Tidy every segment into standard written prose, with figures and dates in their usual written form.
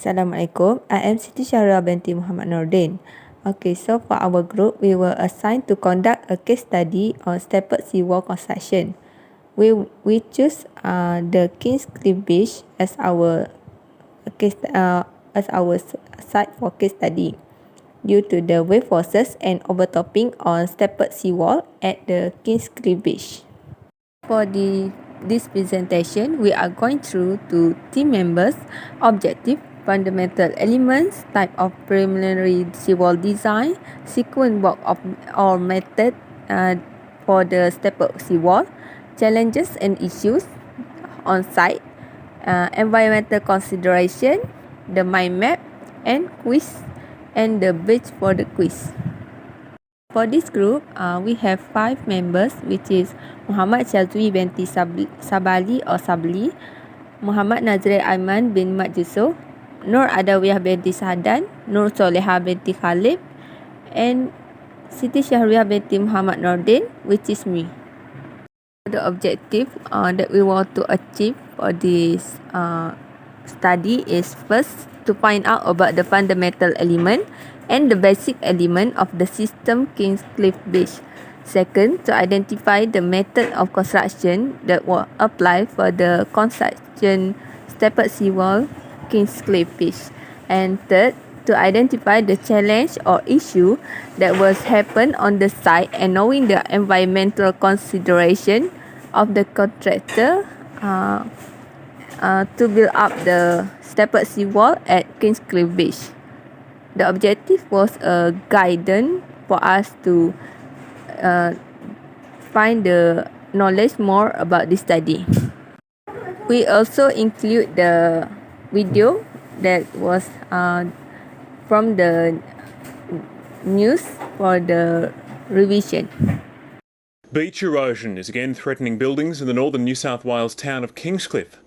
Assalamualaikum. I am Siti Syahra binti Muhammad Nordin. Okay, so for our group, we were assigned to conduct a case study on stepped seawall construction. We choose the Kingscliff Beach as our site for case study due to the wave forces and overtopping on stepped seawall at the Kingscliff Beach. For this presentation, we are going through to team members, objective, fundamental elements, type of preliminary seawall design, sequence work or method for the stepped seawall, challenges and issues on site, environmental consideration, the mind map, and quiz, and the badge for the quiz. For this group, we have 5 members, which is Muhammad Syazwi binti Sabali or Sabli, Muhammad Nazri Aiman bin Mat Yusof, Nur Adawiyah binti Sahadan, Nur Soleha binti Khalid, and Siti Syahriah binti Muhammad Nordin, which is me. The objective that we want to achieve for this study is first to find out about the fundamental element and the basic element of the system Kingscliff Beach. Second, to identify the method of construction that will apply for the construction stepped seawall Kingscliff Beach. And third, to identify the challenge or issue that was happen on the site and knowing the environmental consideration of the contractor to build up the stepped seawall at Kingscliff Beach. The objective was a guidance for us to find the knowledge more about this study. We also include the video that was from the news for the revision. Beach erosion is again threatening buildings in the northern New South Wales town of Kingscliff.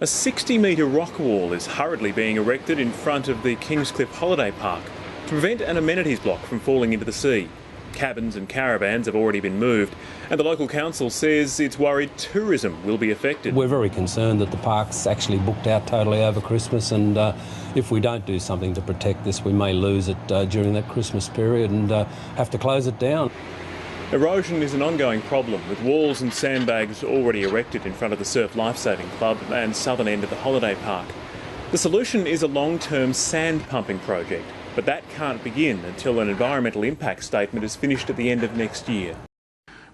A 60-metre rock wall is hurriedly being erected in front of the Kingscliff Holiday Park to prevent an amenities block from falling into the sea. Cabins and caravans have already been moved, and the local council says it's worried tourism will be affected. We're very concerned that the park's actually booked out totally over Christmas, and if we don't do something to protect this, we may lose it during that Christmas period and have to close it down. Erosion is an ongoing problem, with walls and sandbags already erected in front of the Surf Lifesaving Club and southern end of the holiday park. The solution is a long-term sand pumping project, but that can't begin until an environmental impact statement is finished at the end of next year.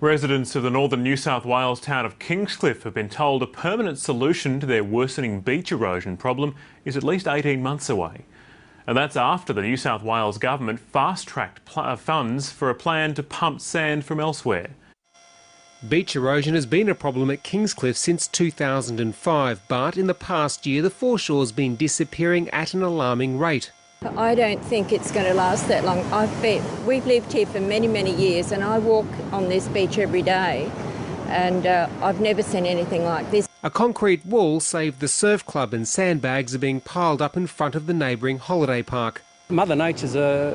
Residents of the northern New South Wales town of Kingscliff have been told a permanent solution to their worsening beach erosion problem is at least 18 months away. And that's after the New South Wales government fast-tracked funds for a plan to pump sand from elsewhere. Beach erosion has been a problem at Kingscliff since 2005, but in the past year the foreshore's been disappearing at an alarming rate. I don't think it's going to last that long. We've lived here for many, many years, and I walk on this beach every day, and I've never seen anything like this. A concrete wall saved the surf club, and sandbags are being piled up in front of the neighbouring holiday park. Mother Nature's a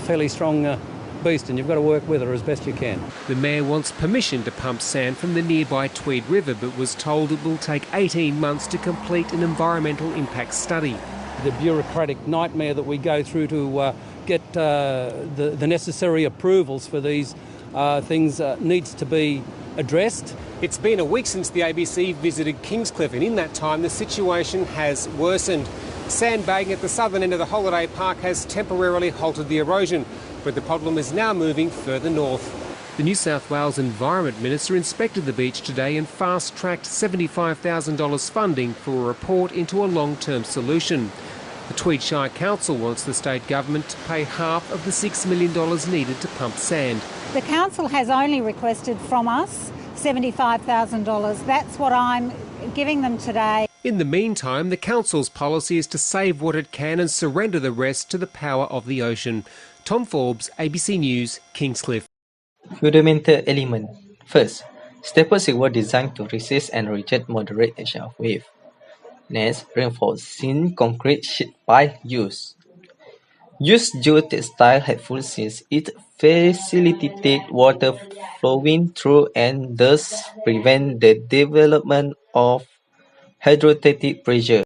fairly strong beast, and you've got to work with her as best you can. The Mayor wants permission to pump sand from the nearby Tweed River, but was told it will take 18 months to complete an environmental impact study. The bureaucratic nightmare that we go through to get the necessary approvals for these things needs to be addressed. It's been a week since the ABC visited Kingscliff, and in that time the situation has worsened. Sandbagging at the southern end of the holiday park has temporarily halted the erosion, but the problem is now moving further north. The New South Wales Environment Minister inspected the beach today and fast-tracked $75,000 funding for a report into a long-term solution. The Tweed Shire Council wants the state government to pay half of the $6 million needed to pump sand. The council has only requested from us $75,000. That's what I'm giving them today. In the meantime, the council's policy is to save what it can and surrender the rest to the power of the ocean. Tom Forbes, ABC News, Kingscliff. Fundamental element. First, stepped seawall designed to resist and reject moderate action of wave. Next, reinforcing concrete sheet pile use. Use geotextile helpful since it facilitates water flowing through and thus prevent the development of hydrostatic pressure.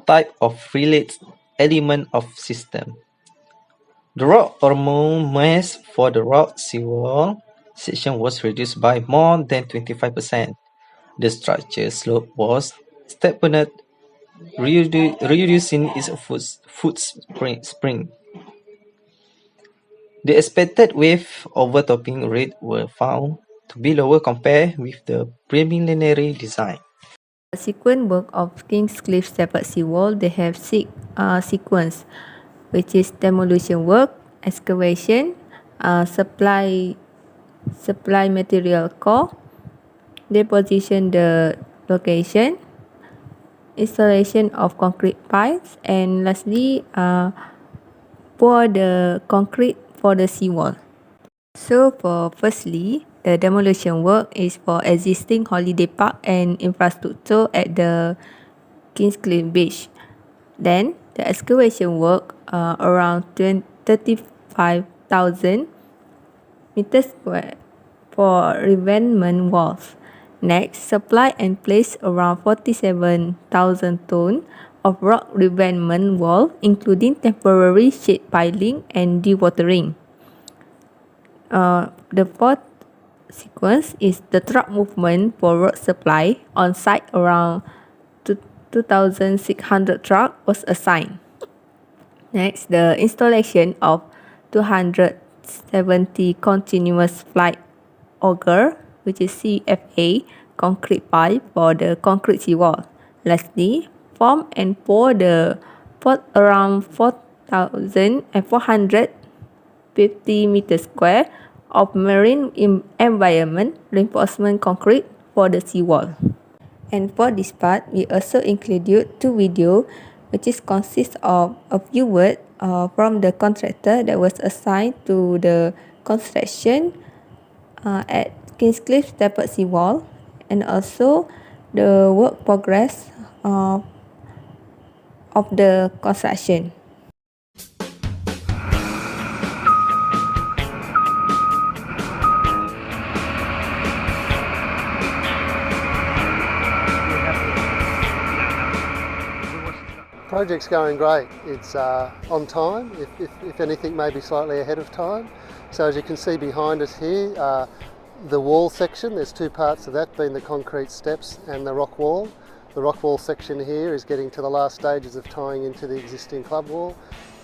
Type of related element of system. The rock hormone mass for the rock seawall section was reduced by more than 25%. The structure slope was steepened, reducing its footprint. The expected wave overtopping rate were found to be lower compared with the preliminary design. The sequence work of Kingscliff separate seawall, they have six sequence, which is demolition work, excavation, supply material core, deposition the location, installation of concrete pipes, and lastly pour the concrete for the seawall. So for firstly, the demolition work is for existing holiday park and infrastructure at the Kingscliff Beach. Then the excavation work around 35,000 meters square for revetment walls. Next, supply and place around 47,000 tons of rock revetment wall, including temporary shade piling and dewatering. The fourth sequence is the truck movement for road supply. On site, around 2,600 truck was assigned. Next, the installation of 270 continuous flight auger, which is CFA, concrete pipe for the concrete seawall. Lastly, form and pour the around 4,450 meters square of marine environment reinforcement concrete for the seawall. And for this part, we also included two videos, which is consists of a few words from the contractor that was assigned to the construction at Kingscliff Stepped Seawall, and also the work progress of the construction. Project's going great. It's on time, if anything maybe slightly ahead of time. So as you can see behind us here, the wall section, there's two parts of that, being the concrete steps and the rock wall. The rock wall section here is getting to the last stages of tying into the existing club wall.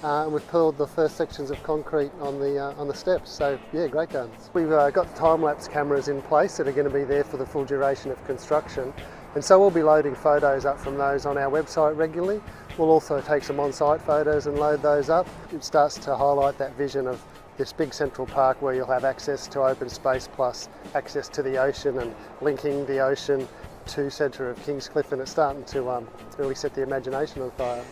And we've pulled the first sections of concrete on the steps, so yeah, great guns. We've got time-lapse cameras in place that are going to be there for the full duration of construction, and so we'll be loading photos up from those on our website regularly. We'll also take some on-site photos and load those up. It starts to highlight that vision of this big central park where you'll have access to open space plus access to the ocean and linking the ocean to centre of Kingscliff, and it's starting to really set the imagination on fire.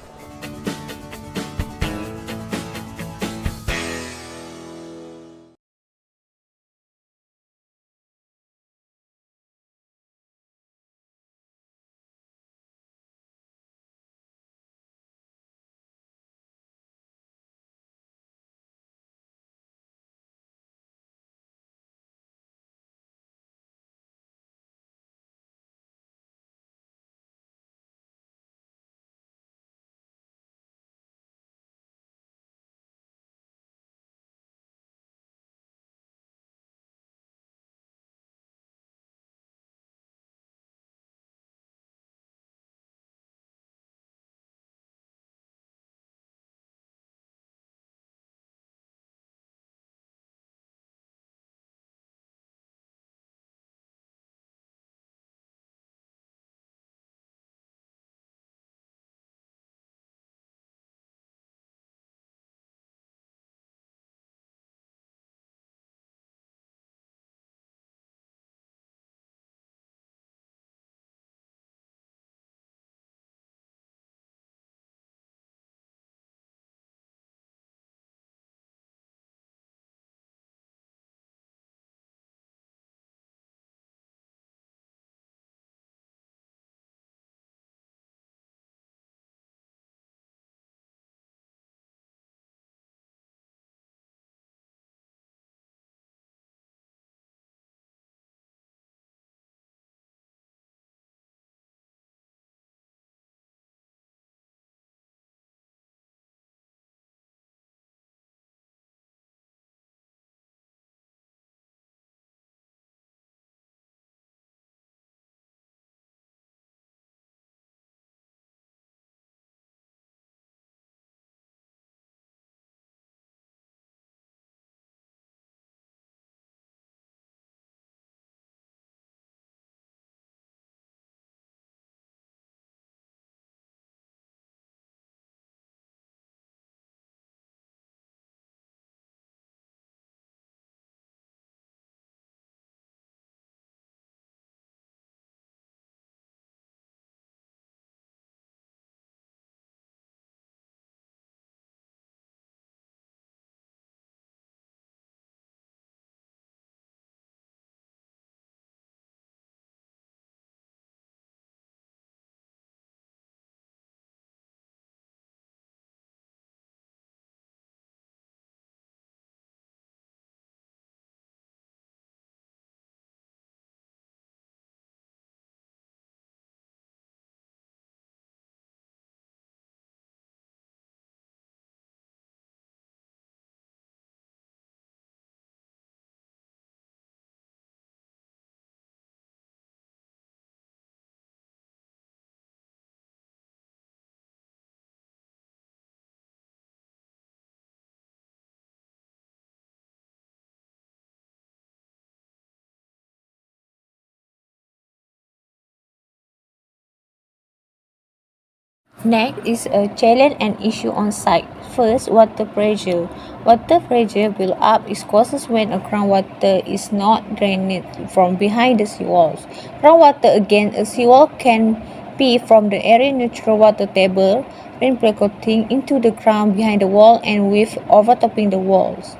Next is a challenge and issue on site. First, water pressure. Water pressure build up is causes when a groundwater is not drained from behind the seawalls. Groundwater against a seawall can be from the area neutral water table, rain percolating into the ground behind the wall and with overtopping the walls.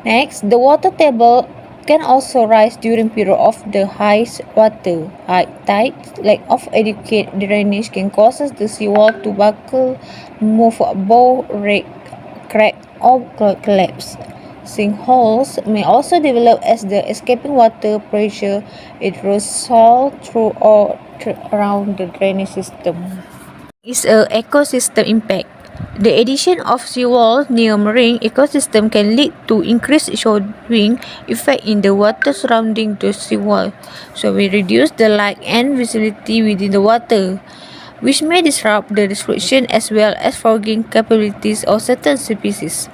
Next, the water table can also rise during period of the highest water tide. Lack of adequate drainage can cause the seawall to buckle, move, bow, break, crack, or collapse. Sinkholes may also develop as the escaping water pressure aerosol through or around the drainage system. Is a ecosystem impact. The addition of seawall near marine ecosystem can lead to increased shadowing effect in the water surrounding the seawall, so we reduce the light and visibility within the water, which may disrupt the dispersion as well as fogging capabilities of certain species.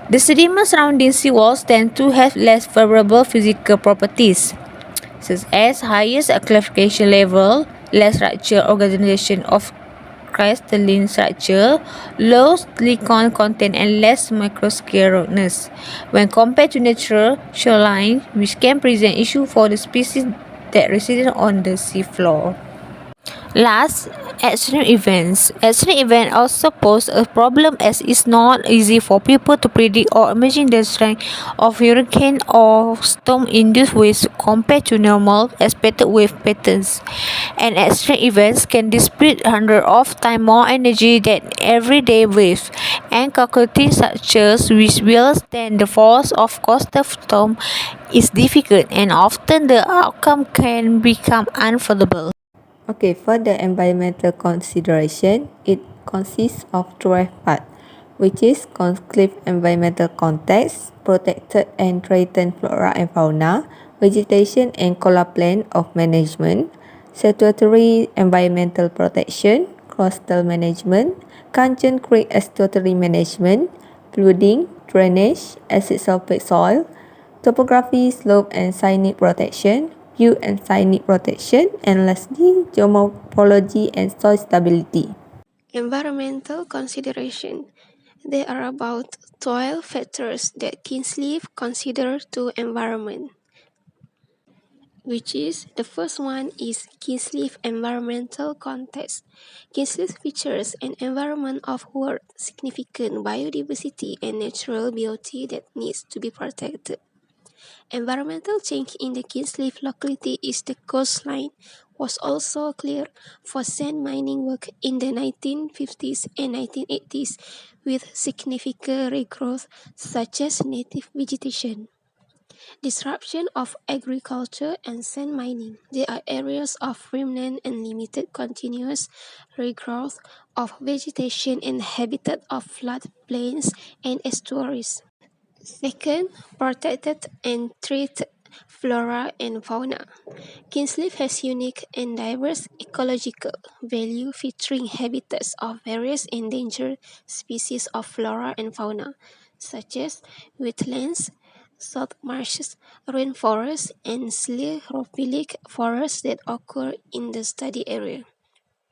The sediment surrounding seawalls tend to have less favorable physical properties, such as highest classification level, less structural organization of crystalline structure, low silicon content, and less microsclerosis when compared to natural shoreline, which can present issue for the species that reside on the seafloor. Last, extreme events. Extreme events also pose a problem as it's not easy for people to predict or imagine the strength of hurricane or storm-induced waves compared to normal expected wave patterns. And extreme events can display hundreds of times more energy than everyday waves, and calculating structures which will stand the force of coastal storm is difficult, and often the outcome can become unfathomable. Okay, for the environmental consideration, it consists of 12 parts, which is Kingscliff environmental context, protected and threatened flora and fauna, vegetation and coral plan of management, statutory environmental protection, coastal management, Kanchen Creek estuary management, flooding, drainage, acid sulfate soil, topography, slope and scenic protection, view and scenic protection, and lastly, geomorphology and soil stability. Environmental consideration. There are about 12 factors that Kingscliff consider to environment, which is the first one is Kingscliff environmental context. Kingscliff features an environment of world significant biodiversity and natural beauty that needs to be protected. Environmental change in the Kingscliff locality is the coastline was also cleared for sand mining work in the 1950s and 1980s with significant regrowth such as native vegetation. Disruption of agriculture and sand mining. There are areas of remnant and limited continuous regrowth of vegetation and habitat of floodplains and estuaries. Second, protected and treated flora and fauna. Kingscliff has unique and diverse ecological value featuring habitats of various endangered species of flora and fauna, such as wetlands, salt marshes, rainforests, and xerophilic forests that occur in the study area.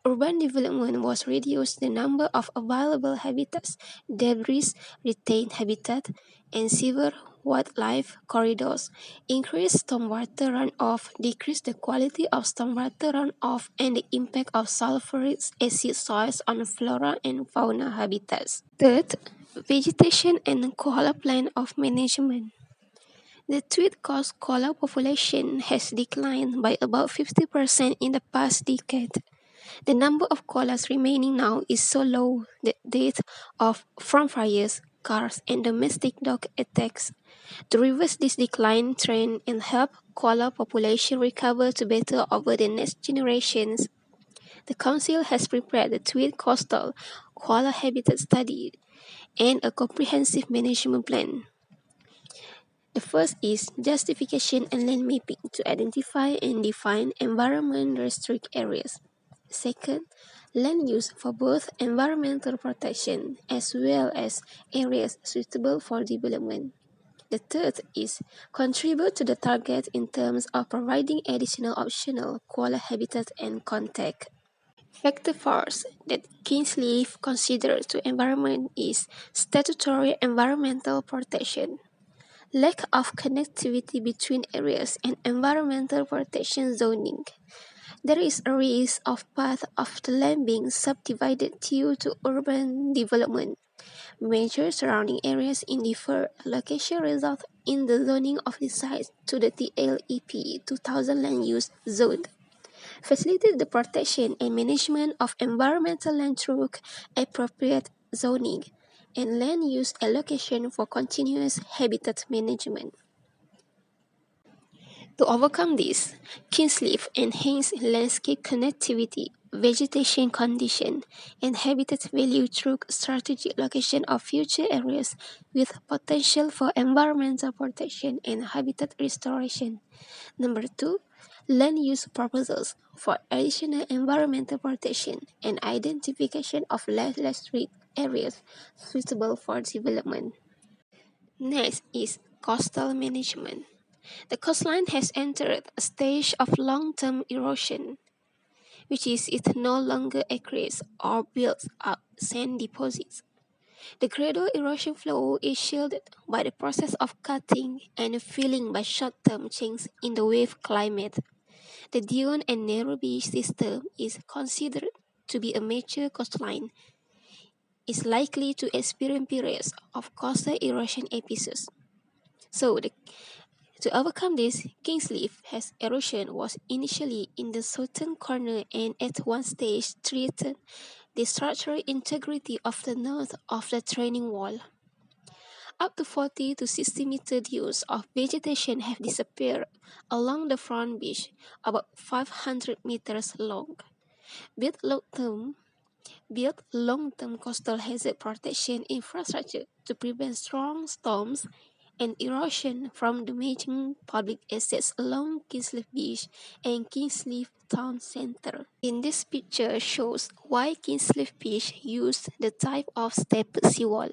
Urban development was reduced the number of available habitats, debris, retained habitat, and severe wildlife corridors, increased stormwater runoff, decreased the quality of stormwater runoff, and the impact of sulfuric acid soils on flora and fauna habitats. Third, vegetation and koala plan of management. The tweed coast koala population has declined by about 50% in the past decade. The number of koalas remaining now is so low that death from fires, cars, and domestic dog attacks. To reverse this decline trend and help koala population recover to better over the next generations, the Council has prepared the Tweed Coastal Koala Habitat Study and a comprehensive management plan. The first is justification and land mapping to identify and define environment restrict areas. Second, land use for both environmental protection as well as areas suitable for development. The third is contribute to the target in terms of providing additional optional koala habitat and contact. Factor first that Kingscliff considers to environment is statutory environmental protection. Lack of connectivity between areas and environmental protection zoning. There is a risk of part of the land being subdivided due to urban development. Major surrounding areas in deferred allocation result in the zoning of the sites to the TLEP 2000 land use zone. Facilitate the protection and management of environmental land through appropriate zoning and land use allocation for continuous habitat management. To overcome this, Kingscliff enhance landscape connectivity, vegetation condition, and habitat value through strategic location of future areas with potential for environmental protection and habitat restoration. Number 2, land use proposals for additional environmental protection and identification of less restricted areas suitable for development. Next is coastal management. The coastline has entered a stage of long-term erosion, which is it no longer accretes or builds up sand deposits. The gradual erosion flow is shielded by the process of cutting and filling by short-term changes in the wave climate. The dune and narrow beach system is considered to be a major coastline, is likely to experience periods of coastal erosion episodes. So, to overcome this, Kingscliff has erosion was initially in the southern corner and at one stage threatened the structural integrity of the north of the training wall. Up to 40 to 60 meter dunes of vegetation have disappeared along the front beach, about 500 meters long. Build long-term coastal hazard protection infrastructure to prevent strong storms and erosion from damaging public assets along Kingscliff Beach and Kingscliff Town Centre. In this picture shows why Kingscliff Beach used the type of stepped seawall.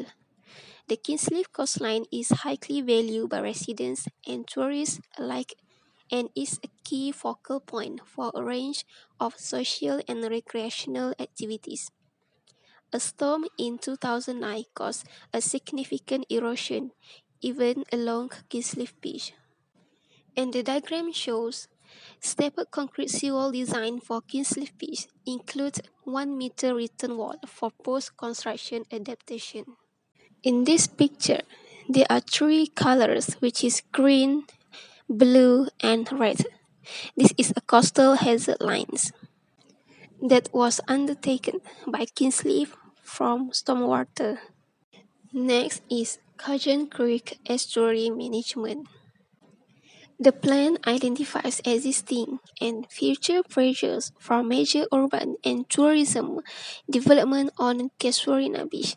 The Kingscliff coastline is highly valued by residents and tourists alike and is a key focal point for a range of social and recreational activities. A storm in 2009 caused a significant erosion even along Kingscliff Beach. And the diagram shows stepped concrete seawall design for Kingscliff Beach includes 1 meter return wall for post-construction adaptation. In this picture, there are three colors which is green, blue and red. This is a coastal hazard lines that was undertaken by Kingscliff from stormwater. Next is Cajun Creek Estuary Management. The plan identifies existing and future pressures from major urban and tourism development on Casuarina Beach.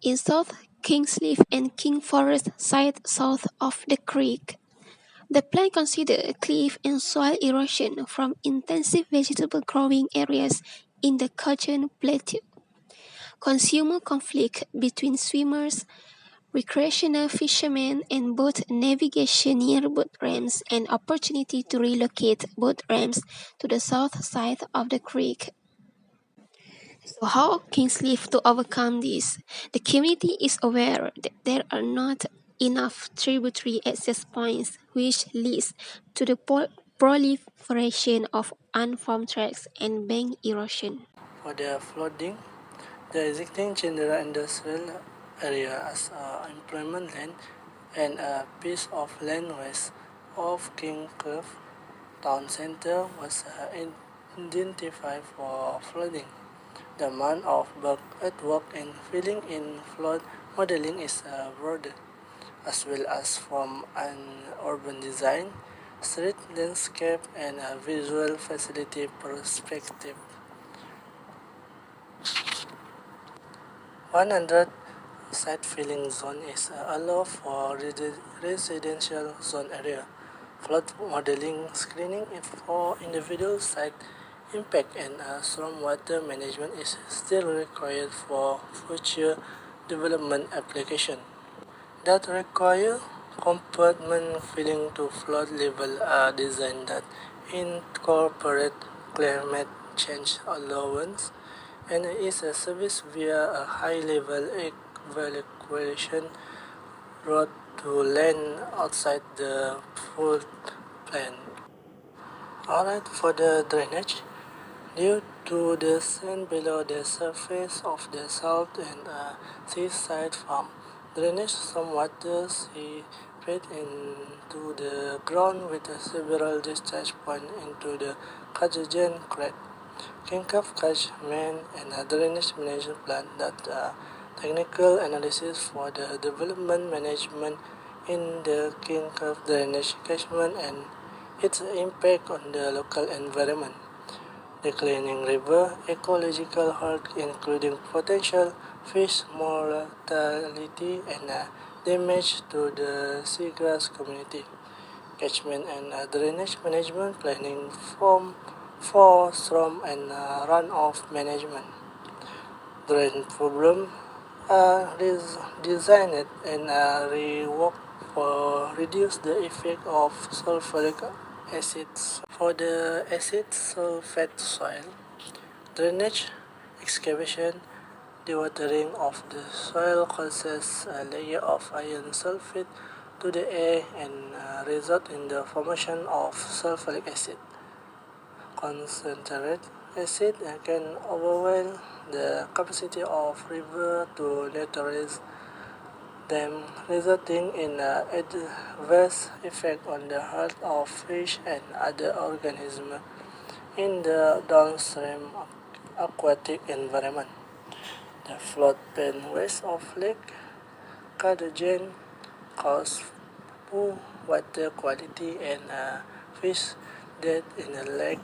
In South Kingscliff and King Forest site south of the creek. The plan considers cliff and soil erosion from intensive vegetable growing areas in the Cajun Plateau. Consumer conflict between swimmers, recreational fishermen, and boat navigation near boat ramps and opportunity to relocate boat ramps to the south side of the creek. So how Kingscliff to overcome this? The community is aware that there are not enough tributary access points, which leads to the proliferation of unformed tracks and bank erosion. For the flooding, the existing general industrial area as employment land and a piece of land west of Kingscliff Town Centre was identified for flooding. The amount of work at work and filling in flood modeling is broader, as well as from an urban design, street landscape, and a visual facility perspective. 100 site filling zone is allowed for residential zone area. Flood modeling screening for individual site impact and stormwater management is still required for future development application that require compartment filling to flood level design that incorporate climate change allowance, and is a service via a high-level evacuation route to land outside the flood plain. Alright, for the drainage, due to the sand below the surface of the salt and seaside farm, drainage some water seeped into the ground with several discharge points into the Kajujen Creek. Kingscliff catchment and drainage management plan that technical analysis for the development management in the Kingscliff drainage catchment and its impact on the local environment. Declining river ecological health, including potential fish mortality and damage to the seagrass community. Catchment and drainage management planning for storm and runoff management. Drain problem designed and reworked for reduce the effect of sulfuric acids. For the acid sulfate soil, drainage, excavation, dewatering of the soil causes a layer of iron sulfate to the air and result in the formation of sulfuric acid. Concentrated acid can overwhelm the capacity of river to neutralize them, resulting in an adverse effect on the health of fish and other organisms in the downstream aquatic environment. The floodplain west of Lake Cardigan causes poor water quality and fish death in the lake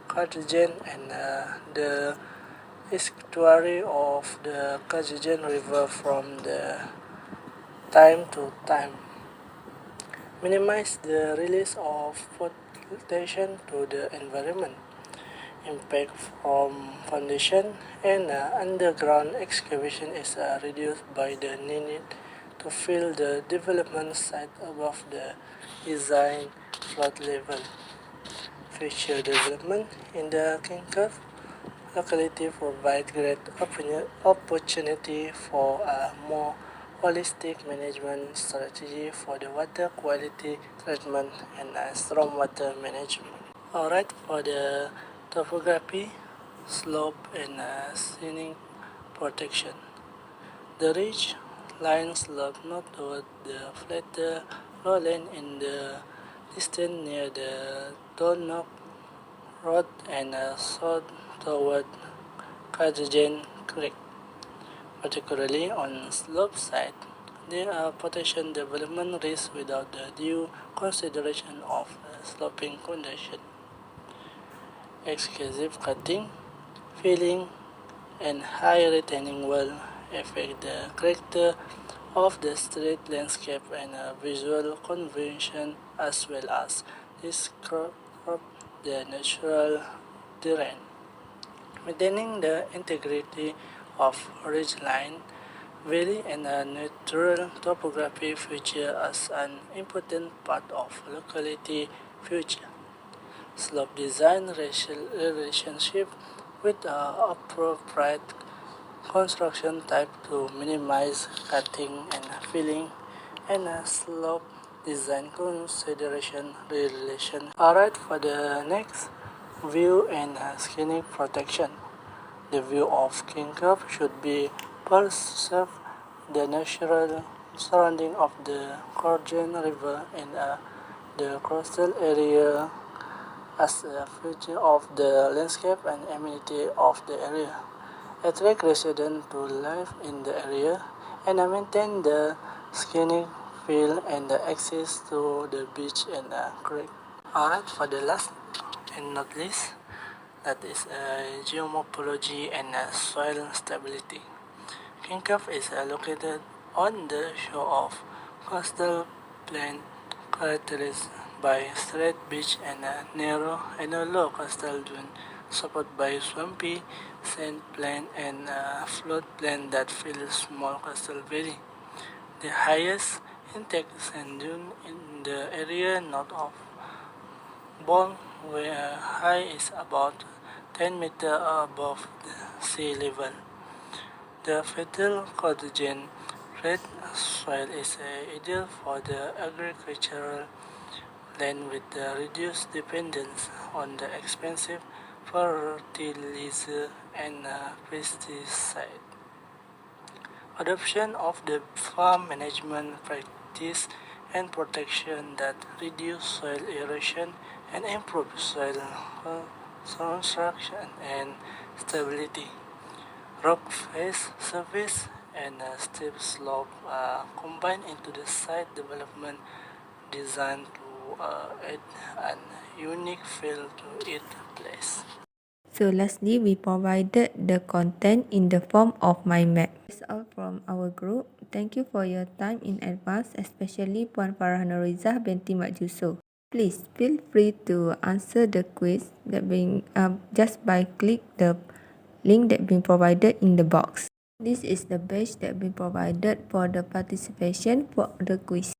Cardigan and the estuary of the Cardigan River from the time to time. Minimize the release of pollution to the environment. Impact from foundation and underground excavation is reduced by the need to fill the development site above the design flood level. Future development in the Kingscliff locality provide great opportunity for a more holistic management strategy for the water quality treatment and stormwater management. Alright, for the topography, slope and scenic protection. The ridge line slope northward the flatter lowland in the distance near the Donnock Road and south toward Kajujen Creek. Particularly on slope side, there are potential development risks without the due consideration of sloping condition. Excessive cutting, filling, and high retaining wall affect the character of the street landscape and visual convention as well as disrupt the natural terrain. Maintaining the integrity of ridgeline, valley and natural topography feature as an important part of locality future. Slope design relationship with appropriate construction type to minimize cutting and filling and slope design consideration relation. Alright, for the next, view and scenic protection. The view of Kingscliff should be preserved the natural surrounding of the Corgen River and the coastal area as a feature of the landscape and amenity of the area. Attract residents to live in the area and maintain the scenic feel and the access to the beach and creek. Alright, for the last and not least, that is geomorphology and soil stability. Kingscliff is located on the shore of coastal plain characterized by straight beach and narrow and low coastal dune, supported by swampy sand plain and flood plain that fill small coastal valley. The highest intake sand dune in the area north of Bong, where high is about 10 meters above the sea level. The fertile collagen red soil is ideal for the agricultural land with the reduced dependence on the expensive fertilizer and pesticide. Adoption of the farm management practice and protection that reduce soil erosion and improve soil construction and stability. Rock face surface and steep slope combined into the site development designed to add an unique feel to its place. So lastly, we provided the content in the form of mind map. That's all from our group. Thank you for your time in advance, especially Puan Farah Norizah binti Mak Juso. Please feel free to answer the quiz that being just by click the link that been provided in the box. This is the badge that been provided for the participation for the quiz.